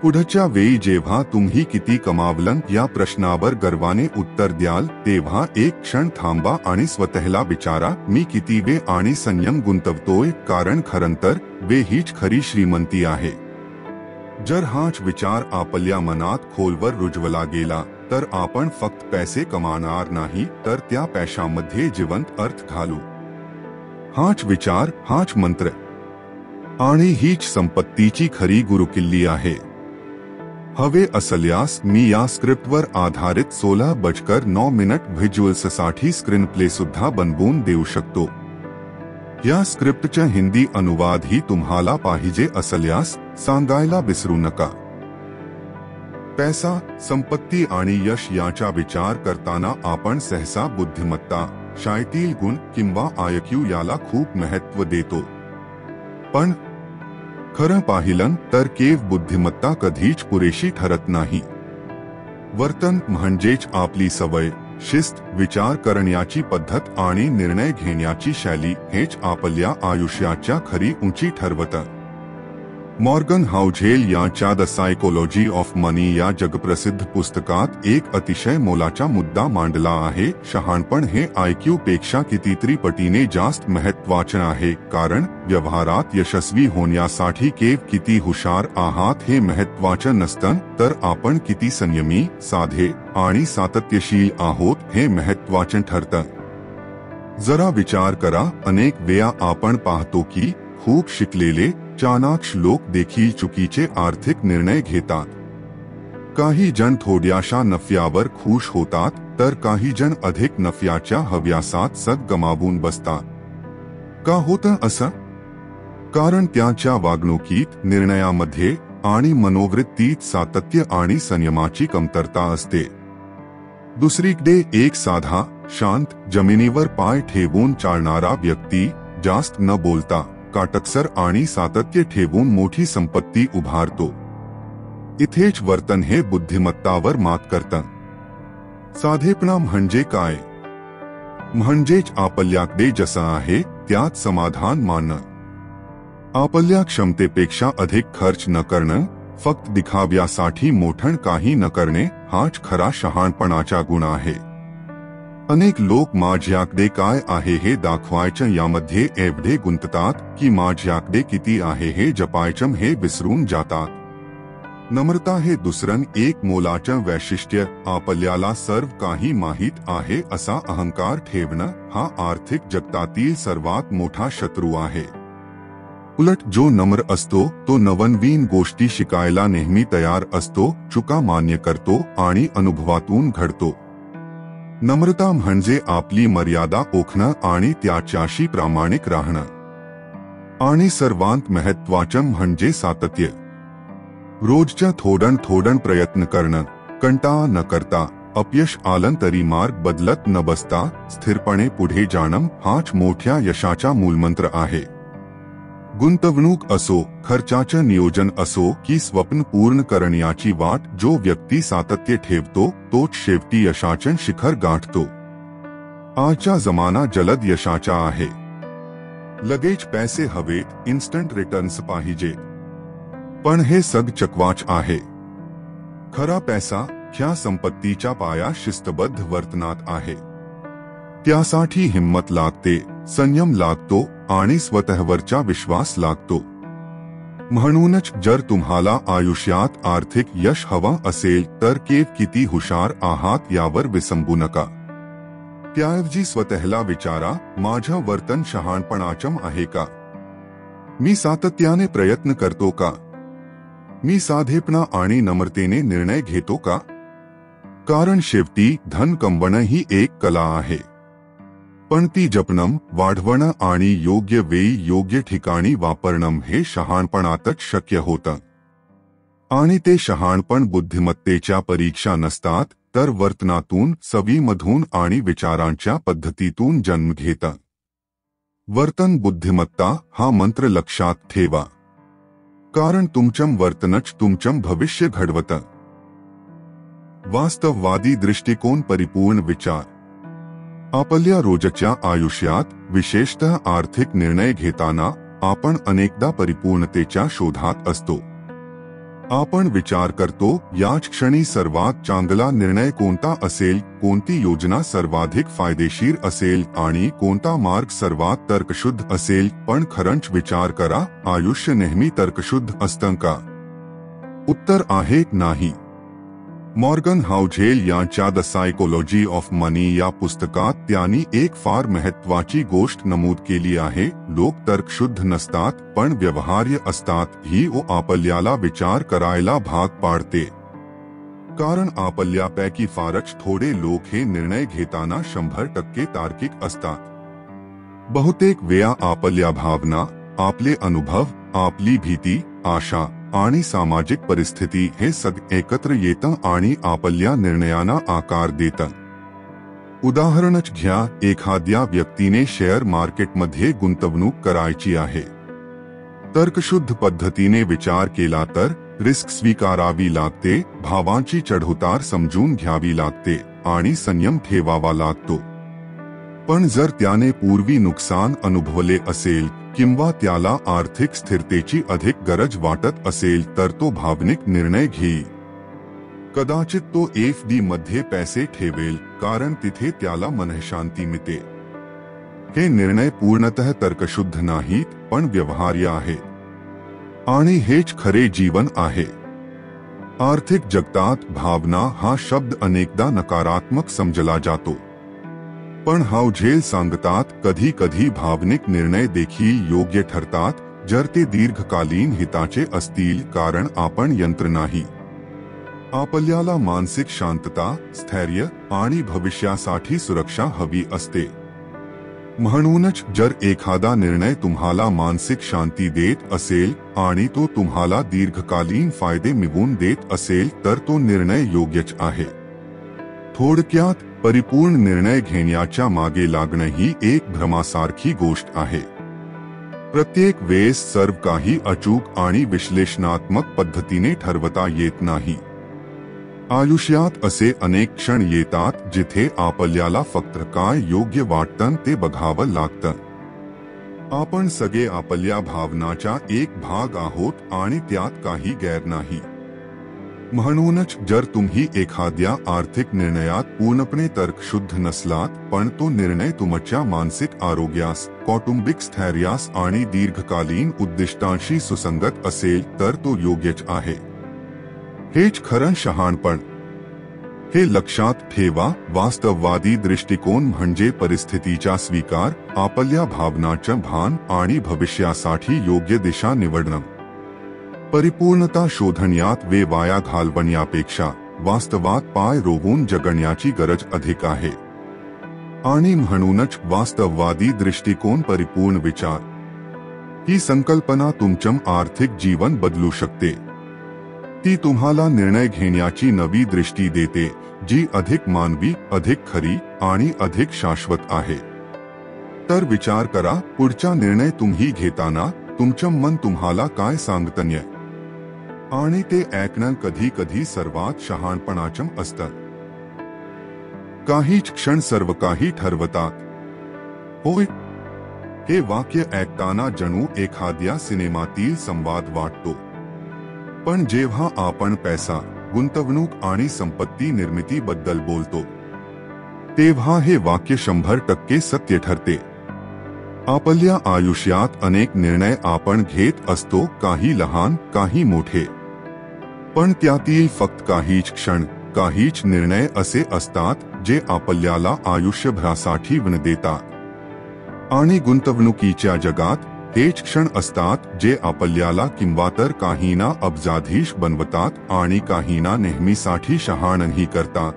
पुढच्या वेळी जेव्हा तुम्ही किती कमावलं या प्रश्नावर गर्वाने उत्तर द्याल तेव्हा एक क्षण थांबा आणि स्वतःला विचारा, मी किती वेळ आणि संयम गुंतवतोय? कारण खरंतर वेळ हीच खरी श्रीमंती आहे. जर हाच विचार आपल्या मनात खोलवर रुजवला गेला तर आपण फक्त पैसे कमावणार नाही तर त्या पैशामध्ये जिवंत अर्थ घालू. हाच विचार, हाच मंत्र आणि हीच संपत्तीची खरी गुरुकिल्ली आहे. हवे असल्यास मी या स्क्रिप्टवर आधारित 16:09 व्हिज्युअल्ससाठी स्क्रीन प्ले सुद्धा बनवून देऊ शकतो. या स्क्रिप्टचा हिंदी अनुवादही तुम्हाला पाहिजे असल्यास सांगायला विसरू नका. पैसा, संपत्ती आणि यश याचा विचार करताना आपण सहसा बुद्धिमत्ता, शाळेतील गुण किंवा IQ याला खूप महत्त्व देतो. पण खरं पाहिलं तर केवळ बुद्धिमत्ता कधीच पुरेशी ठरत नाही. वर्तन म्हणजेच आपली सवय, शिस्त, विचार करण्याची पद्धत आणि निर्णय घेण्याची शैली हेच आपल्या आयुष्याच्या खरी उंची ठरवतं. मॉर्गन हाउझेल यांच्या द सायकोलॉजी ऑफ मनी या जगप्रसिद्ध पुस्तकात एक अतिशय मोलाचा मुद्दा मांडला आहे. शहाणपण हे IQ पेक्षा कितीतरी पटीने जास्त महत्त्वाचे आहे, कारण व्यवहारात यशस्वी होण्यासाठी केवळ किती हुशार आहात हे महत्त्वाचे नसतं, तर आपण किती संयमी, साधे आणि सातत्यशील आहोत हे महत्त्वाचे ठरतं. जरा विचार करा, अनेक वेळा आपण पाहतो की खूप शिकलेले चाणाक्ष लोक देखील चुकीचे आर्थिक निर्णय घेतात. काही जण थोड्याशा नफ्यावर खुश होतात, तर काही जण अधिक नफ्याच्या हव्यासात सग गमावून बसतात. का होतं असं? कारण त्यांच्या वागणुकीत, निर्णयामध्ये आणि मनोवृत्तीत सातत्य आणि संयमाची कमतरता असते. दुसरीकडे एक साधा, शांत, जमिनीवर पाय ठेवून चालणारा व्यक्ती जास्त न बोलता काटकसर आणि सातत्य ठेवून मोठी संपत्ती उभारतो. इथेच वर्तन हे बुद्धिमत्तावर मात करतं. साधेपणा म्हणजे काय? म्हणजेच आपल्याकडे जसं आहे त्यात समाधान मानणं. आपल्या क्षमतेपेक्षा अधिक खर्च न करणं, फक्त दिखाव्यासाठी मोठं काही न करणे हाच खरा शहाणपणाचा गुण आहे. अनेक लोक माझ्याकडे काय आहे हे दाखवायचं यामध्ये एवढे गुंततात की माझ्याकडे किती आहे हे जपायचं हे विसरून जातात. नम्रता हे दुसरं एक मोलाचं वैशिष्ट्य. आपल्याला सर्व काही माहीत आहे असा अहंकार ठेवणं हा आर्थिक जगतातील सर्वात मोठा शत्रू आहे. उलट जो नम्र असतो तो नवनवीन गोष्टी शिकायला नेहमी तयार असतो, चुका मान्य करतो आणि अनुभवातून घडतो. नम्रता म्हणजे आपली मर्यादा ओळखणं आणि त्याच्याशी प्रामाणिक राहणं. आणि सर्वांत महत्त्वाचं म्हणजे सातत्य. रोजच्या थोडं प्रयत्न करणं, कंटाळा न करता, अपयश आलं तरी मार्ग बदलत न बसता स्थिरपणे पुढे जाणं हाच मोठ्या यशाचा मूलमंत्र आहे. गुंतवणूक असो, खर्चाचं नियोजन असो की स्वप्न पूर्ण करण्याची वाट, जो व्यक्ती सातत्य ठेवतो तोच शेवटी यशाचं शिखर गाठतो. आजचा जमाना जलद यशाचा आहे. लगेच पैसे हवेत, इन्स्टंट रिटर्न्स पाहिजेत. पण हे सग चकवाच आहे. खरा पैसा ह्या संपत्तीचा पाया शिस्तबद्ध वर्तनात आहे. त्यासाठी हिम्मत लागते, संयम लागतो आणि स्वतःवरचा विश्वास लागतो. म्हणूनच जर तुम्हाला आयुष्यात आर्थिक यश हवं असेल तर केवळ किती हुशार आहात यावर विसंबू नका. त्याऐवजी स्वतःला विचारा, माझं वर्तन शहाणपणाचं आहे का? मी सातत्याने प्रयत्न करतो का? मी साधेपणा आणि नम्रतेने निर्णय घेतो का? कारण शेवटी धन कमवणं ही एक कला आहे. पण ती जपणं, वाढवणं आणि योग्य वेळी योग्य ठिकाणी वापरणं हे शहाणपणातच शक्य होतं. आणि ते शहाणपण बुद्धिमत्तेच्या परीक्षा नसतात, तर वर्तनातून, सवयीमधून आणि विचारांच्या पद्धतीतून जन्म घेतं. वर्तन बुद्धिमत्ता हा मंत्र लक्षात ठेवा. कारण तुमचं वर्तनच तुमचं भविष्य घडवतं. वास्तववादी दृष्टिकोन, परिपूर्ण विचार. आपल्या रोजच्या आयुष्यात, विशेषतः आर्थिक निर्णय घेताना, आपण अनेकदा परिपूर्णतेच्या शोधात असतो. आपण विचार करतो, याच क्षणी सर्वात चांगला निर्णय कोणता असेल, कोणती योजना सर्वाधिक फायदेशीर असेल आणि कोणता मार्ग सर्वात तर्कशुद्ध असेल. पण खरंच विचार करा, आयुष्य नेहमी तर्कशुद्ध असतं का? उत्तर आहे नाही. मॉर्गन हाउझेल यांच्या द सायकोलॉजी ऑफ मनी या पुस्तकात त्यांनी एक फार महत्त्वाची गोष्ट नमूद केली आहे. लोक तर्कशुद्ध नसतात पण व्यवहार्य असतात. ही आपल्याला विचार करायला भाग पाडते. कारण आपल्यापैकी फारच थोडे लोक हे निर्णय घेताना 100% तार्किक असतात. बहुतेक वेळा आपल्या भावना, आपले अनुभव, आपली भीती, आशा आणि सामाजिक परिस्थिती हे सगळे एकत्र येतं आणि आपल्या निर्णयांना आकार देतं. उदाहरणच घ्या, एखाद्या व्यक्तीने शेअर मार्केटमध्ये गुंतवणूक करायची आहे. तर्कशुद्ध पद्धतीने विचार केला तर रिस्क स्वीकारावी लागते, भावांची चढउतार समजून घ्यावी लागते आणि संयम ठेवावा लागतो. पण जर त्याने पूर्वी नुकसान अनुभवले असेल किंवा त्याला आर्थिक स्थिरतेची अधिक गरज वाटत असेल तर तो भावनिक निर्णय घेईल. कदाचित तो FD मध्ये पैसे ठेवेल कारण तिथे त्याला मनःशांती मिळते. हे निर्णय पूर्णतः तर्कशुद्ध नाहीत पण व्यवहार्य आहेत. आणि हेच खरे जीवन आहे. आर्थिक जगतात भावना हा शब्द अनेकदा नकारात्मक समजला जातो. पण हाउझेल सांगतात कधी कधी भावनिक निर्णय देखील योग्य ठरतात जर ते दीर्घकालीन हिताचे असतील. कारण आपण यंत्र नाही. आपल्याला मानसिक शांतता, स्थैर्य आणि भविष्यासाठी सुरक्षा हवी असते. म्हणूनच जर एखादा निर्णय तुम्हाला मानसिक शांती देत असेल आणि तो तुम्हाला दीर्घकालीन फायदे मिळवून देत असेल तर तो निर्णय योग्यच आहे. थोडक्यात परिपूर्ण निर्णय घेण्याच्या मागे लागणं ही एक भ्रमासारखी गोष्ट आहे. प्रत्येक वेळेस सर्व काही अचूक आणि विश्लेषणात्मक पद्धतीने ठरवता येत नाही. आयुष्यात असे अनेक क्षण येतात जिथे आपल्याला फक्त काय योग्य वाटतं ते बघावं लागतं. आपण सगळे आपल्या भावनाचा एक भाग आहोत आणि त्यात काही गैर नाही. म्हणूनच जर तुम्ही एखाद्या आर्थिक निर्णयात पूर्णपणे तर्कशुद्ध नसलात पण तो निर्णय तुमच्या मानसिक आरोग्यास, कौटुंबिक स्थैर्यास आणि दीर्घकालीन उद्दिष्टांशी सुसंगत असेल तर तो योग्यच आहे. हेच खरं शहाणपण. हे लक्षात ठेवा, वास्तववादी दृष्टिकोन म्हणजे परिस्थितीचा स्वीकार, आपल्या भावनाचं भान आणि भविष्यासाठी योग्य दिशा निवडणं. परिपूर्णता शोधण्यात वेळ वाया घालवण्यापेक्षा वास्तवात पाय रोवून जगण्याची गरज अधिक आहे. आणि म्हणूनच वास्तववादी दृष्टिकोन, परिपूर्ण विचार ही संकल्पना तुमचं आर्थिक जीवन बदलू शकते. ती तुम्हाला निर्णय घेण्याची नवी दृष्टी देते जी अधिक मानवी, अधिक खरी आणि अधिक शाश्वत आहे. तर विचार करा, पुढचा निर्णय तुम्ही घेताना तुमचं मन तुम्हाला काय सांगतंय. आणि ते ऐकणं कधी कधी सर्वात शहाणपणाचं असतं. काहीच क्षण सर्व काही ठरवतात. होय, हे वाक्य ऐकताना जणू एखाद्या सिनेमातील संवाद वाटतो. पण जेव्हा आपण पैसा, गुंतवणूक आणि संपत्ती निर्मितीबद्दल बोलतो तेव्हा हे वाक्य 100% सत्य ठरते. आपल्या आयुष्यात अनेक निर्णय आपण घेत असतो, काही लहान, काही मोठे. पण त्यातील फक्त काहीच क्षण, काहीच निर्णय असे असतात जे आपल्याला आयुष्यभरासाठी वन देतात. आणि गुंतवणुकीच्या जगात हेच क्षण असतात जे आपल्याला किंवा तर काहींना अब्जाधीश बनवतात आणि काहींना नेहमीसाठी शहाणही करतात.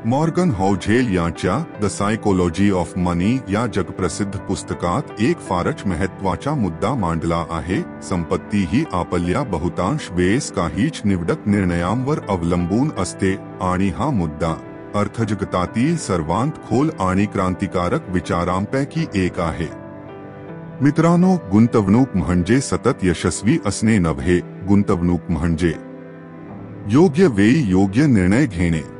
मॉर्गन हाउझेल यांच्या द सायकोलॉजी ऑफ मनी या जगप्रसिद्ध पुस्तकात एक फारच महत्त्वाचा मुद्दा मांडला आहे. संपत्ती ही आपल्या बहुतांश वेळेस काहीच निवडक निर्णयांवर अवलंबून असते आणि हा मुद्दा अर्थजगतातील सर्वांत खोल आणि क्रांतिकारक विचारांपैकी एक आहे. मित्रांनो, गुंतवणूक म्हणजे सतत यशस्वी असणे नव्हे. गुंतवणूक म्हणजे योग्य वेळी योग्य निर्णय घेणे.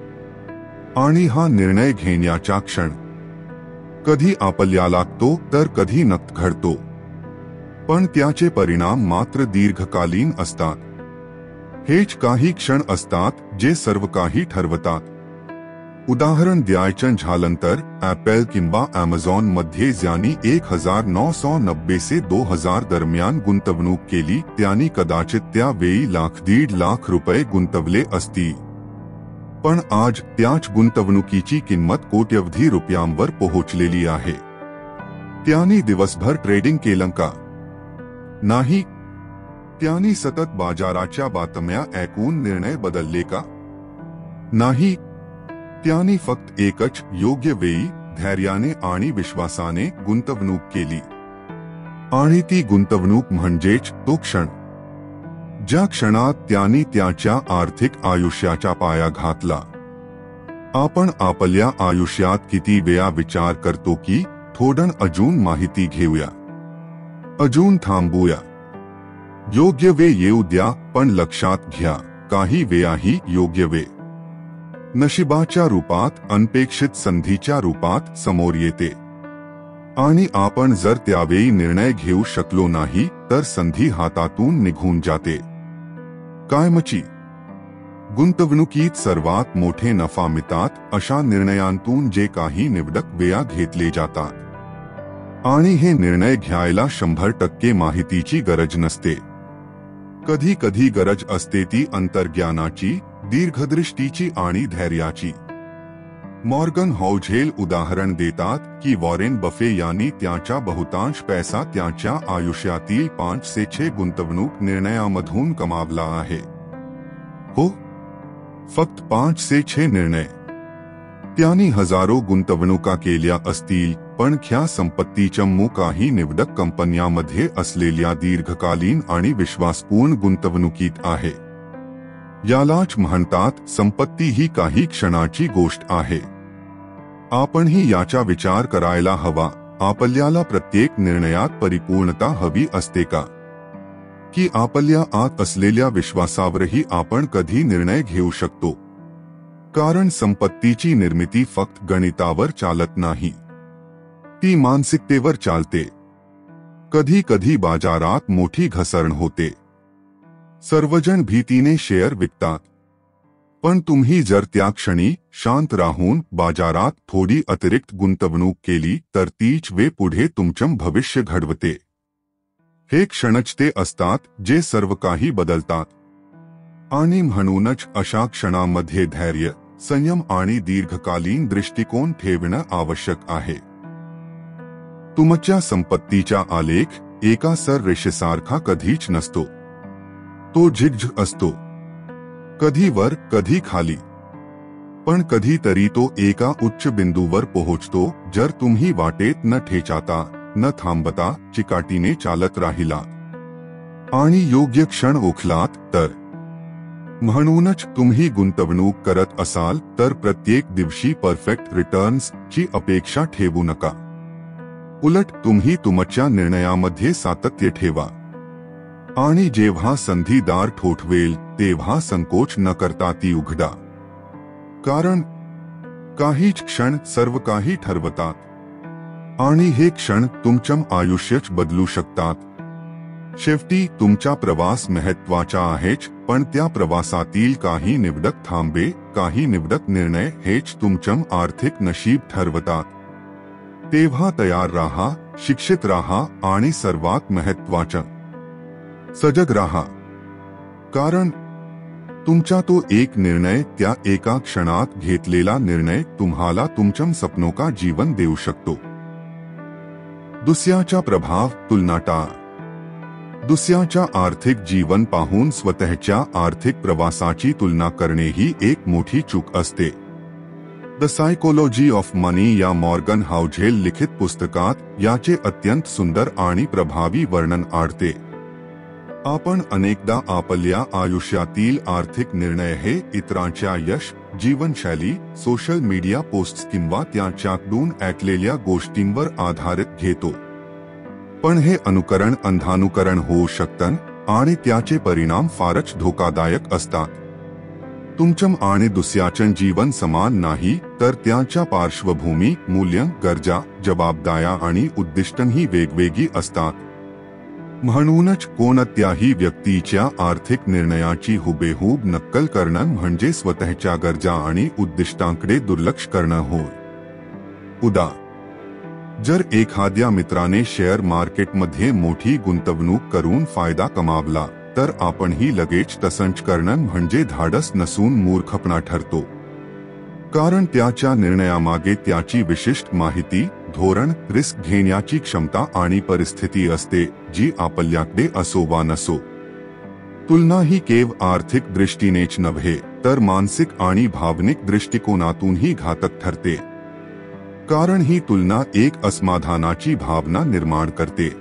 आणि हा निर्णय घेण्याचा क्षण कधी आपल्याला लागतो तर कधी नक्की घडतो. पण त्याचे परिणाम मात्र दीर्घकालीन असतात. हेच काही क्षण असतात जे सर्व काही ठरवतात. उदाहरण द्यायचं झालं तर ॲपल किंवा ॲमेझॉन मध्ये ज्यांनी 1990 से 2000 दरम्यान गुंतवणूक केली त्यांनी कदाचित त्या वेळी 1,00,000-1,50,000 रुपये गुंतवले असतील. पण आज त्याच गुंतवणुकीची किंमत कोट्यवधी रुपयांवर पोहोचलेली आहे. त्यांनी दिवसभर ट्रेडिंग केलं का? नाही. त्यांनी सतत बाजाराच्या बातम्या ऐकून निर्णय बदलले का? नाही. त्यांनी फक्त एकच योग्य वेळी धैर्याने आणि विश्वासाने गुंतवणूक केली. आणि ती गुंतवणूक म्हणजेच तो क्षण, ज्या क्षणात त्यांनी त्याच्या आर्थिक आयुष्याचा पाया घातला. आपण आपल्या आयुष्यात किती वेळा विचार करतो की थोडं अजून माहिती घेऊया, अजून थांबूया, योग्य वेळ येऊ द्या. पण लक्षात घ्या, काही वेळा ही योग्य वेळ नशिबाच्या रूपात, अनपेक्षित संधीच्या रूपात समोर येते. आणि आपण जर त्यावेळी निर्णय घेऊ शकलो नाही तर संधी हातातून निघून जाते. कायमची गुंतवणुकीत सर्वात मोठे नफा मिळतात अशा निर्णयांतून जे काही निवडक वेळा घेतले जातात. आणि हे निर्णय घ्यायला 100% माहितीची गरज नसते. कधी कधी गरज असते ती अंतर्ज्ञानाची, दीर्घदृष्टीची आणि धैर्याची. मॉर्गन हौजेल उदाहरण देतात की वॉरेन बफे यांनी त्याचा बहुतांश पैसा त्याच्या आयुष्यातील 5 से 6 गुंतवणूक निर्णयामधून कमावला आहे. हो, फक्त 5 से 6 निर्णय. त्यांनी हजारो गुंतवणुका केल्या असतील, पण ह्या संपत्तीच्या काही निवडक कंपन्यांमध्ये असलेल्या दीर्घकालीन आणि विश्वासपूर्ण गुंतवणुकीत आहे. यालाच म्हणतात संपत्ती ही काही क्षणाची गोष्ट आहे. आपणही याचा विचार करायला हवा. आपल्याला प्रत्येक निर्णयात परिपूर्णता हवी असते का? की आपल्या आत असलेल्या विश्वासावरही आपण कधी निर्णय घेऊ शकतो? कारण संपत्तीची निर्मिती फक्त गणितावर चालत नाही, ती मानसिकतेवर चालते. कधी कधी बाजारात मोठी घसरण होते, सर्वजण भीतीने शेअर विकतात. पण तुम्ही जर त्या क्षणी शांत राहून बाजारात थोडी अतिरिक्त गुंतवणूक केली तर तीच वेळ पुढे तुमचं भविष्य घडवते. हे क्षणच ते असतात जे सर्व काही बदलतात. आणि म्हणूनच अशा क्षणामध्ये धैर्य, संयम आणि दीर्घकालीन दृष्टिकोन ठेवणं आवश्यक आहे. तुमच्या संपत्तीचा आलेख एका सररेषेसारखा कधीच नसतो. तो झिगझग असतो, कधी वर कधी खाली. पण कधीतरी तो एका उच्च बिंदूवर पोहोचतो जर तुम्ही वाटेत न ठेचाता, न थांबता चिकाटीने चालत राहिला आणि योग्य क्षण ओळखलात तर. म्हणूनच तुम्ही गुंतवणूक करत असाल तर प्रत्येक दिवशी परफेक्ट रिटर्न्स ची अपेक्षा ठेवू नका. उलट तुम्ही तुमच्या निर्णयामध्ये सातत्य ठेवा. आणि जेव्हा संधीदार ठोठवेल तेव्हा संकोच न करता ती उघडा. कारण काहीच क्षण सर्व काही ठरवतात. आणि हे क्षण तुमचं आयुष्यच बदलू शकतात. शेवटी तुमचा प्रवास महत्त्वाचा आहेच, पण त्या प्रवासातील काही निवडक थांबे, काही निवडक निर्णय हेच तुमचं आर्थिक नशीब ठरवतात. तेव्हा तयार राहा, शिक्षित राहा आणि सर्वात महत्त्वाचं, सजग राहा. कारण तुमचा तो एक निर्णय, त्या एका क्षणात घेतलेला निर्णय तुम्हाला तुमचं स्वप्नों का जीवन देऊ शकतो. दुसऱ्याचा प्रभाव, तुलना टाळा. दुसऱ्याचा आर्थिक जीवन पाहून स्वतःच्या आर्थिक प्रवासाची तुलना करणे ही एक मोठी चूक असते. द सायकोलॉजी ऑफ मनी या मॉर्गन हौजेल लिखित पुस्तकात याचे अत्यंत सुंदर आणि प्रभावी वर्णन आढळते. आपण अनेकदा आपल्या आयुष्यातील आर्थिक निर्णय हे इतरांच्या यश, जीवनशैली, सोशल मीडिया पोस्ट्स किंवा त्याच्याकडून ऐकलेल्या गोष्टींवर आधारित घेतो. पण हे अनुकरण अंधानुकरण होऊ शकतं आणि त्याचे परिणाम फारच धोकादायक असतात. तुमचं आणि दुसऱ्याचं जीवन समान नाही, तर त्याच्या पार्श्वभूमी, मूल्य, गरजा, जबाबदाऱ्या आणि उद्दिष्टंही वेगवेगळी असतात. म्हणूनच कोणत्याही व्यक्तीच्या आर्थिक निर्णयाची हुबेहूब नक्कल करणं म्हणजे स्वतःच्या गरजा आणि उद्दिष्टांकडे दुर्लक्ष करणं होय. उदा. जर एखाद्या मित्राने शेअर मार्केटमध्ये मोठी गुंतवणूक करून फायदा कमावला तर आपणही लगेच तसंच करणं म्हणजे धाडस नसून मूर्खपणा ठरतो. कारण त्याच्या निर्णयामागे त्याची विशिष्ट माहिती, धोरण, रिस्क घेण्याची क्षमता आणि परिस्थिती असते, जी आपल्याकडे असो वा नसो. तुलना ही केवळ आर्थिक दृष्टीनेच नव्हे, तर मानसिक आणि भावनिक दृष्टिकोनातूनही घातक ठरते. कारण ही तुलना एक असमाधानाची भावना निर्माण करते.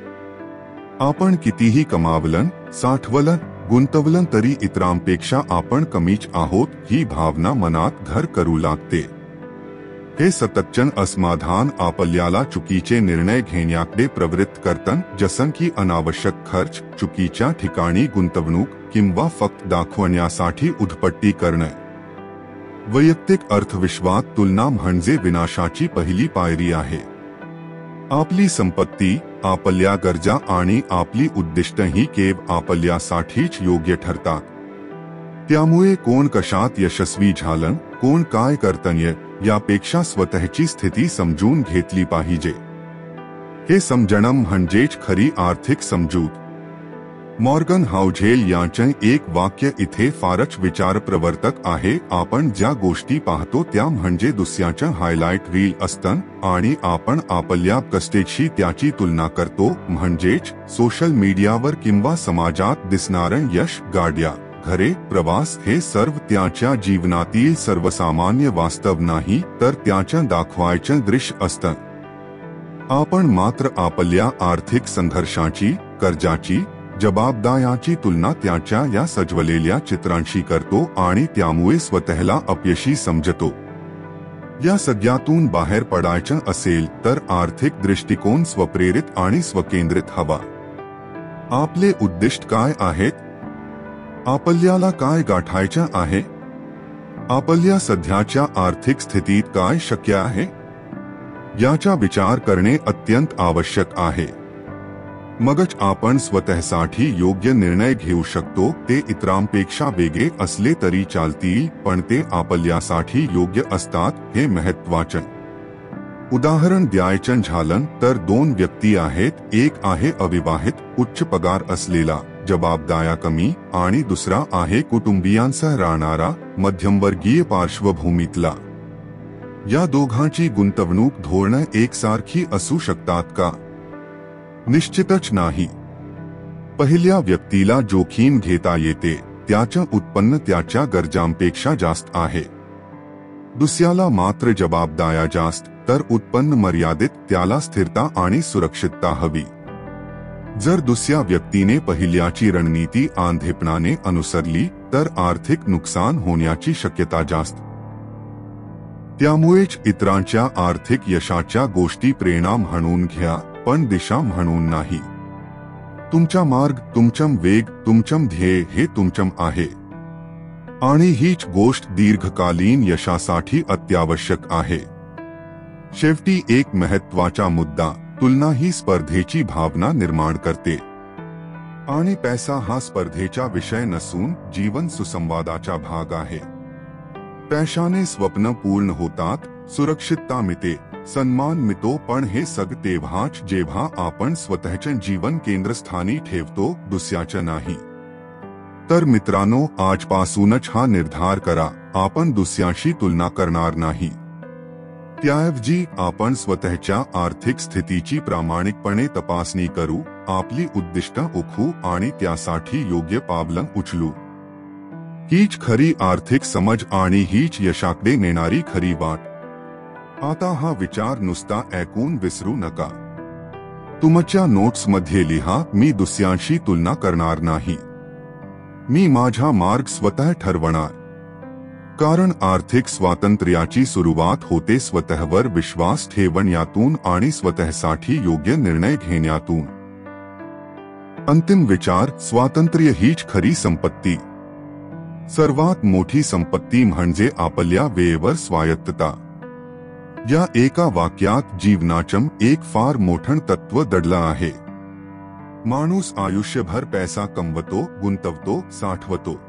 आपण कितीही कमावलं, साठवलं, गुंतवलं तरी इतरांपेक्षा आपण कमीच आहोत ही भावना मनात घर करू लागते. हे सततचे असमाधान आपल्याला चुकीचे निर्णय घेण्याकडे प्रवृत्त करतं, जसं की अनावश्यक खर्च, चुकीच्या ठिकाणी गुंतवणूक किंवा फक्त दाखवण्यासाठी उधळपट्टी करणे. वैयक्तिक अर्थविश्वात तुलना म्हणजे विनाशाची पहिली पायरी आहे. आपली संपत्ती, आपल्या गरजा आणि आपली उद्दिष्टे ही केवळ आपल्यासाठीच योग्य ठरतात. त्यामुळे कोण कशात यशस्वी झालं, कोण काय करतंय यापेक्षा स्वतःची स्थिती समजून घेतली पाहिजे. हे समजणं म्हणजेच खरी आर्थिक समजूत. मॉर्गन हाउझेल यांचे एक वाक्य इथे फारच विचारप्रवर्तक आहे. आपण ज्या गोष्टी पाहतो त्या म्हणजे दुसऱ्याचं हायलाइट रील असतं आणि आपण आपल्या कष्टाची त्याची तुलना करतो. म्हणजेच सोशल मीडियावर किंवा समाजात दिसणारं यश, गाड्या, घरे, प्रवास हे सर्व त्याच्या जीवनातील सर्वसामान्य वास्तव नाही, तर त्याचं दाखवायचं दृश्य असतं. आपण मात्र आपल्या आर्थिक संघर्षाची, कर्जाची, जबाबदाऱ्याची तुलना त्याच्या या सजवलेल्या चित्रांशी करतो आणि त्यामुळे स्वतःला अपयशी समजतो. या सगळ्यातून बाहेर पडायचं असेल तर आर्थिक दृष्टिकोन स्वप्रेरित आणि स्वकेंद्रित हवा. आपले उद्दिष्ट काय आहेत? आपल्याला काय गाठायचं आहे? आपल्या सध्याच्या आर्थिक स्थितीत काय शक्य आहे? याचा विचार करणे अत्यंत आवश्यक आहे. मगच आपण स्वतःसाठी योग्य निर्णय घेऊ शकतो. ते इतरांपेक्षा वेगळे असले तरी चालतील, पण ते आपल्यासाठी योग्य असतात हे महत्त्वाचे. उदाहरण द्यायचं झालं तर दोन व्यक्ती आहेत. एक आहे अविवाहित, उच्च पगार असलेला, जबाबदाऱ्या कमी, आणि दुसरा आहे कुटुंबियांसह राहणारा, मध्यमवर्गीय पार्श्वभूमीतला. या दोघांची गुंतवणूक धोरणे एकसारखी असू शकतात का? निश्चितच नाही. पहिल्या व्यक्तीला जोखीम घेता येते, त्याचं उत्पन्न त्याच्या गरजांपेक्षा जास्त आहे. दुसऱ्याला मात्र जबाबदाऱ्या जास्त, तर उत्पन्न मर्यादित, त्याला स्थिरता आणि सुरक्षितता हवी. जर दुसऱ्या व्यक्तीने पहिल्याची रणनीती आंधळेपणाने अनुसरली तर आर्थिक नुकसान होण्याची शक्यता जास्त. त्यामुळेच इतरांच्या आर्थिक यशाच्या गोष्टी प्रेरणा म्हणून घ्या, पण दिशा म्हणून नाही. तुमचा मार्ग, तुमचं वेग, तुमचं ध्येय हे तुमचं आहे. आणि हीच गोष्ट दीर्घकालीन यशासाठी अत्यावश्यक आहे. शेवटी एक महत्त्वाचा मुद्दा, तुलना ही स्पर्धेची भावना निर्माण करते. आणि पैसा हा स्पर्धेचा विषय नसून जीवन सुसंवादाचा भाग आहे. पैशाने स्वप्न पूर्ण होतात, सुरक्षितता मिळते, सन्मान मिळतो, पण हे सगळं तेव्हाच जेव्हा आपण स्वतःचे जीवन केंद्रस्थानी ठेवतो, दुसऱ्याचं नाही. तर मित्रांनो, आजपासूनच हा निर्धार करा, आपण दुसऱ्याशी तुलना करणार नाही. त्याऐवजी आपण स्वतःच्या आर्थिक स्थितीची प्रामाणिकपणे तपासणी करू, आपली उद्दिष्टं ओळखू आणि त्यासाठी योग्य पावलं उचलू. हीच खरी आर्थिक समज आणि हीच यशाकडे नेणारी खरी वाट. आता हा विचार नुसता ऐकून विसरू नका. तुमच्या नोट्समध्ये लिहा, मी दुसऱ्यांशी तुलना करणार नाही. मी माझा मार्ग स्वतः ठरवणार. कारण आर्थिक स्वातंत्र्याची सुरुवात होते स्वतःवर विश्वास ठेवण्यातून आणि स्वतःसाठी योग्य निर्णय घेण्यातून. अंतिम विचार, स्वातंत्र्य हीच खरी संपत्ती. सर्वात मोठी संपत्ती म्हणजे आपल्या वेळेवर स्वायत्तता. या एका वाक्यात जीवनाचं एक फार मोठं तत्व दडलं आहे. माणूस आयुष्यभर पैसा कमवतो, गुंतवतो, साठवतो.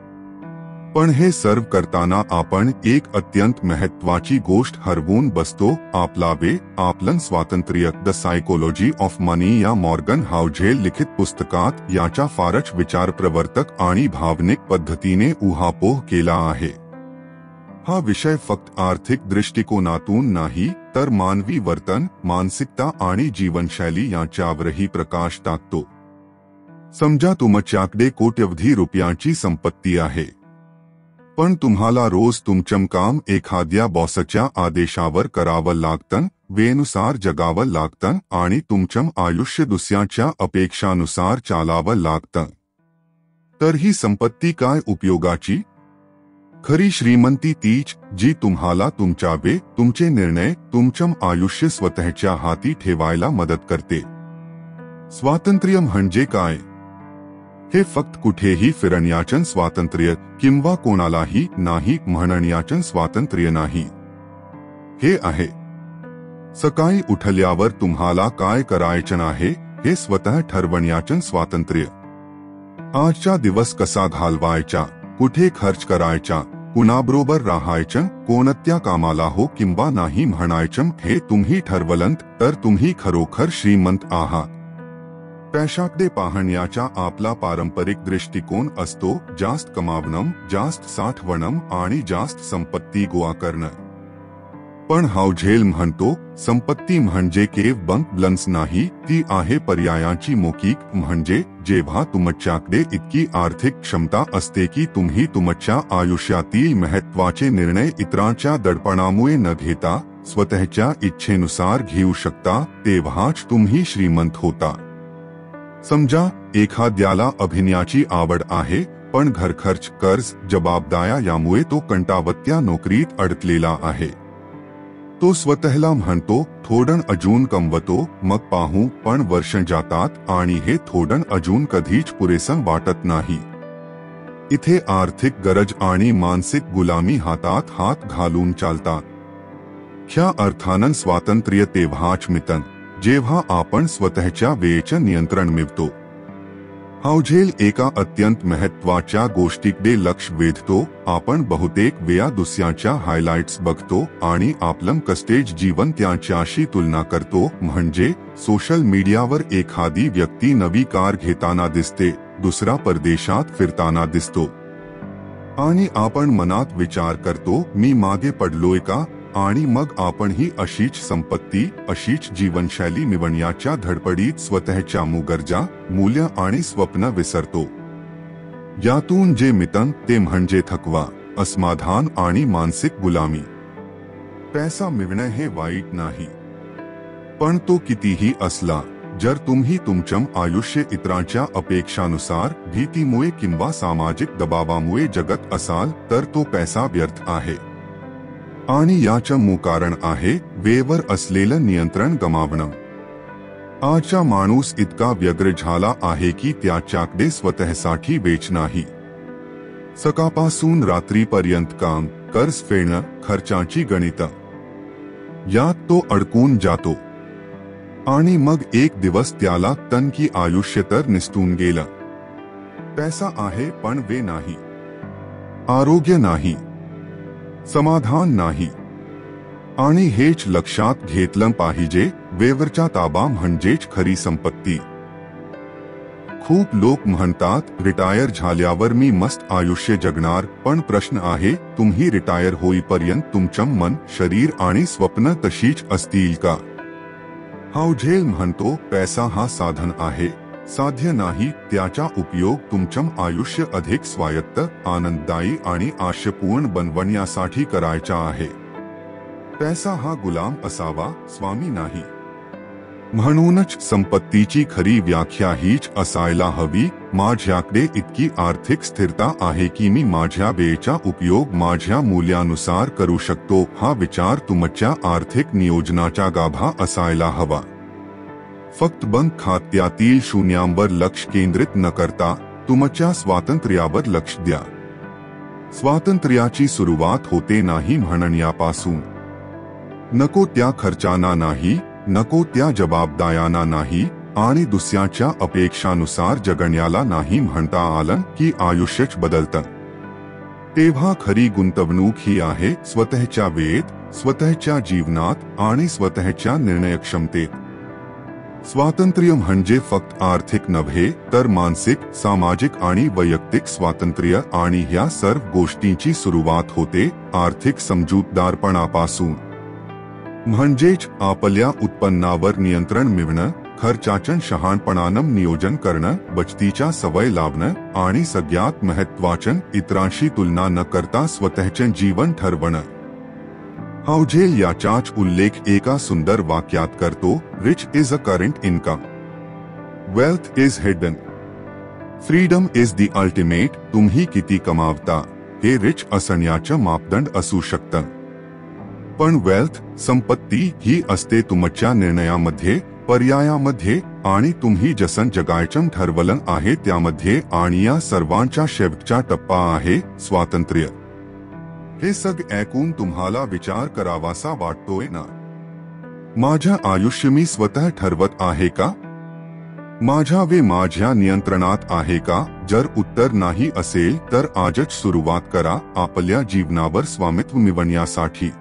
पण हे सर्व करताना आपण एक अत्यंत महत्त्वाची गोष्ट हरवून बसतो, आपला वेळ, आपलं स्वातंत्र्य. द सायकोलॉजी ऑफ मनी या मॉर्गन हाउझेल लिखित पुस्तकात याचा फारच विचारप्रवर्तक आणि भावनिक पद्धतीने उहापोह केला आहे. हा विषय फक्त आर्थिक दृष्टिकोनातून नाही तर मानवी वर्तन, मानसिकता आणि जीवनशैली यांच्यावरही प्रकाश टाकतो. समजा तुमच्याकडे कोट्यवधी रुपयांची संपत्ती आहे, पण तुम्हाला रोज तुमचं काम एखाद्या बॉसच्या आदेशावर करावं लागतं, वेळेनुसार जगावं लागतं आणि तुमचं आयुष्य दुसऱ्याच्या अपेक्षानुसार चालावं लागतं. तर ही संपत्ती काय उपयोगाची? खरी श्रीमंती तीच जी तुम्हाला तुमचा वेळ, तुमचे निर्णय, तुमचं आयुष्य स्वतःच्या हाती ठेवायला मदत करते. स्वातंत्र्य म्हणजे काय? हे फक्त कुठेही फिरण्याचं स्वातंत्र्य किंवा कोणालाही नाही म्हणण्याचं स्वातंत्र्य नाही. हे आहे सकाळी उठल्यावर तुम्हाला काय करायचं आहे हे स्वतः ठरवण्याचं स्वातंत्र्य. आजचा दिवस कसा घालवायचा, कुठे खर्च करायचा, कुणाबरोबर राहायचं, कोणत्या कामाला हो किंवा नाही म्हणायचं हे तुम्ही ठरवलंत तर तुम्ही खरोखर श्रीमंत आहात. पैशाकडे पाहण्याचा आपला पारंपरिक दृष्टिकोन असतो जास्त कमावणं, जास्त साठवणं आणि जास्त संपत्ती गोळा करणं. पण हावझेल म्हणतो संपत्ती म्हणजे केवळ बँक बॅलन्स नाही, ती आहे पर्यायाची मोकीक. म्हणजे जेव्हा तुमच्याकडे इतकी आर्थिक क्षमता असते की तुम्ही तुमच्या आयुष्यातील महत्त्वाचे निर्णय इतरांच्या दडपणामुळे न घेता स्वतःच्या इच्छेनुसार घेऊ शकता, तेव्हाच तुम्ही श्रीमंत होता. समजा एखाद्याला अभिनयाची आवड आहे, पण घरखर्च, कर्ज, जबाबदाऱ्या यामुळे तो कंटाळवाण्या नोकरीत अडकलेला आहे. तो स्वतःला म्हणतो थोडं अजून कमवतो, मग पाहू. पण वर्ष जातात आणि हे थोडं अजून कधीच पुरेसं वाटत नाही. इथे आर्थिक गरज आणि मानसिक गुलामी हातात हात घालून चालतात. ह्या अर्थानं स्वातंत्र्य तेव्हाच मिळतं जेव्हा आपण स्वतःच्या वेळेचं नियंत्रण मिळवतो. हावझेल एका अत्यंत महत्त्वाच्या गोष्टीकडे लक्ष वेधतो. आपण बहुतेक वेळा दुसऱ्याच्या हायलाइट्स बघतो आणि आपलं कस्टेज जीवन त्याच्याशी तुलना करतो. म्हणजे सोशल मीडियावर एखादी व्यक्ती नवी कार घेताना दिसते, दुसरा परदेशात फिरताना दिसतो आणि आपण मनात विचार करतो मी मागे पडलोय का? आणि मग आपण ही अशीच संपत्ती, अशीच जीवनशैली मिळवण्याच्या धडपडीत स्वतःच्या गरजा, मूल्य आणि स्वप्न विसरतो. यातून जे मिळतं ते म्हणजे थकवा, असमाधान आणि मानसिक गुलामी. पैसा मिळवणं हे वाईट नाही, पण तो कितीही असला, जर तुम्ही तुमचं आयुष्य इतरांच्या अपेक्षानुसार, भीतीमुळे किंवा सामाजिक दबावामुळे जगत असाल तर तो पैसा व्यर्थ आहे. आणि याचं मूळ कारण आहे वेळेवर असलेलं नियंत्रण गमावणं. आजचा माणूस इतका व्यग्र झाला आहे की त्याच्याकडे स्वतःसाठी वेळ नाही. सकाळपासून रात्रीपर्यंत काम, कर्ज फेडणं, खर्चाची गणितं यात तो अडकून जातो. आणि मग एक दिवस त्याला तन की आयुष्य तर निसटून गेलं. पैसा आहे पण वेळ नाही, आरोग्य नाही, समाधान नाही. आणि हेच लक्षात घेतलं पाहिजे, वेळेवरचा ताबा म्हणजेच खरी संपत्ती. खूप लोक म्हणतात रिटायर झाल्यावर मी मस्त आयुष्य जगणार. पण प्रश्न आहे, तुम्ही रिटायर होईपर्यंत तुमचं मन, शरीर आणि स्वप्न तशीच असतील का? हावझेल म्हणतो पैसा हा साधन आहे, साध्य नाही. त्याचा उपयोग तुमचं आयुष्य अधिक स्वायत्त, आनंददायी आणि आशयपूर्ण बनवण्यासाठी करायचा आहे. पैसा हा गुलाम असावा, स्वामी नाही. म्हणूनच संपत्तीची खरी व्याख्या हीच असायला हवी, माझ्याकडे इतकी आर्थिक स्थिरता आहे की मी माझ्या वेळेचा उपयोग माझ्या मूल्यानुसार करू शकतो. हा विचार तुमच्या आर्थिक नियोजनाचा गाभा असायला हवा. फक्त बँक खात्यातील शून्यांवर लक्ष केंद्रित न करता तुमच्या स्वातंत्र्यावर लक्ष द्या. स्वातंत्र्याची सुरुवात होते नाही म्हणण्यापासून. नको त्या खर्चांना नाही, नको त्या जबाबदाऱ्यांना नाही आणि दुसऱ्याच्या अपेक्षानुसार जगण्याला नाही म्हणता आलं की आयुष्यच बदलतं. तेव्हा खरी गुंतवणूक ही आहे स्वतःच्या वेळेत, स्वतःच्या जीवनात आणि स्वतःच्या निर्णयक्षमतेत. स्वातंत्र्य म्हणजे फक्त आर्थिक नव्हे तर मानसिक, सामाजिक आणि वैयक्तिक स्वातंत्र्य आणि ह्या सर्व गोष्टींची सुरुवात होते आर्थिक समजूतदारपणापासून. म्हणजेच आपल्या उत्पन्नावर नियंत्रण मिळवणं, खर्चाचं शहाणपणानं नियोजन करणं, बचतीच्या सवय लावणं आणि सगळ्यात महत्त्वाचं इतरांशी तुलना न करता स्वतःचं जीवन ठरवणं. हाउजेल याचाच उल्लेख एका सुंदर वाक्यात करतो, rich is a current income, wealth is hidden, freedom is the ultimate. तुम्ही किती कमावता हे रिच असण्याचं मापदंड असू शकतं, पण वेल्थ, संपत्ती ही असते तुमच्या निर्णयामध्ये, पर्यायामध्ये आणि तुम्ही जसं जगायचं ठरवलं आहे त्यामध्ये. आणि या सर्वांच्या शेवटचा टप्पा आहे स्वातंत्र्य. हे सगळं ऐकून तुम्हाला विचार करावासा वाटतोय ना? माझं आयुष्य मी स्वतः ठरवत आहे का? माझ्या नियंत्रणात आहे का? जर उत्तर नाही असेल तर आजच सुरुवात करा आपल्या जीवनावर स्वामित्व मिळवण्यासाठी.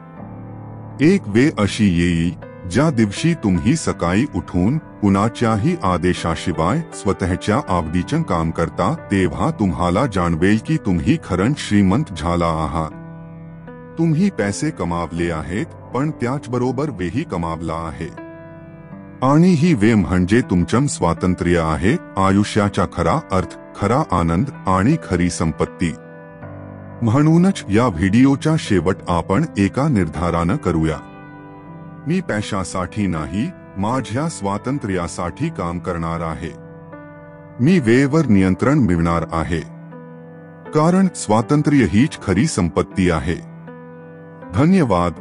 एक वेळ अशी येईल ज्या दिवशी तुम्ही सकाळी उठून कुणाच्याही आदेशाशिवाय स्वतःच्या आवडीचं काम करता, तेव्हा तुम्हाला जाणवेल की तुम्ही खरंच श्रीमंत झाला आहात. तुम्ही पैसे कमावले आहेत, पण त्याचबरोबर वेळही कमावला आहे. आणि ही वेळ म्हणजे तुमचं स्वातंत्र्य आहे, आयुष्याचा खरा अर्थ, खरा आनंद आणि खरी संपत्ती. म्हणूनच या व्हिडिओच्या शेवट आपण एका निर्धारानं करूया. मी पैशासाठी नाही, माझ्या स्वातंत्र्यासाठी काम करणार आहे. मी वेळेवर नियंत्रण मिळवणार आहे, कारण स्वातंत्र्य हीच खरी संपत्ती आहे. धन्यवाद.